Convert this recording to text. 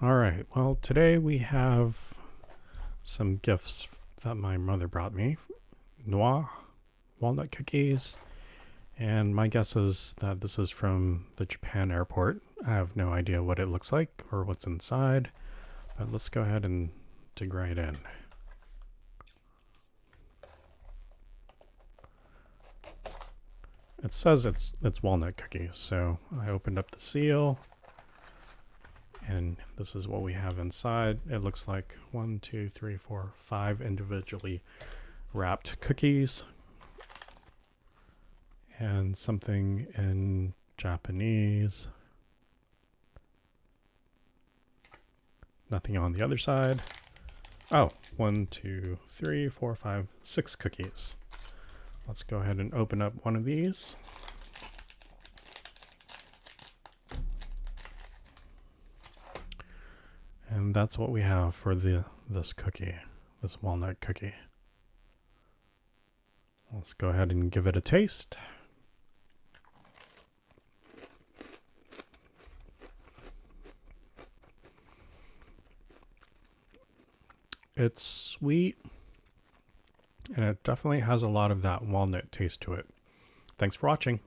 All right, well, today we have some gifts that my mother brought me. Noix Walnut Cookies, and my guess is that this is from the Japan airport. I have no idea what it looks like or what's inside, but let's go ahead and dig right in. It says it's walnut cookies, so I opened up the seal, and this is what we have inside. It looks like 5 individually wrapped cookies, and something in Japanese. Nothing on the other side. Oh, 6 cookies. Let's go ahead and open up one of these. And that's what we have for this cookie, this walnut cookie. Let's go ahead and give it a taste. It's sweet, and it definitely has a lot of that walnut taste to it. Thanks for watching.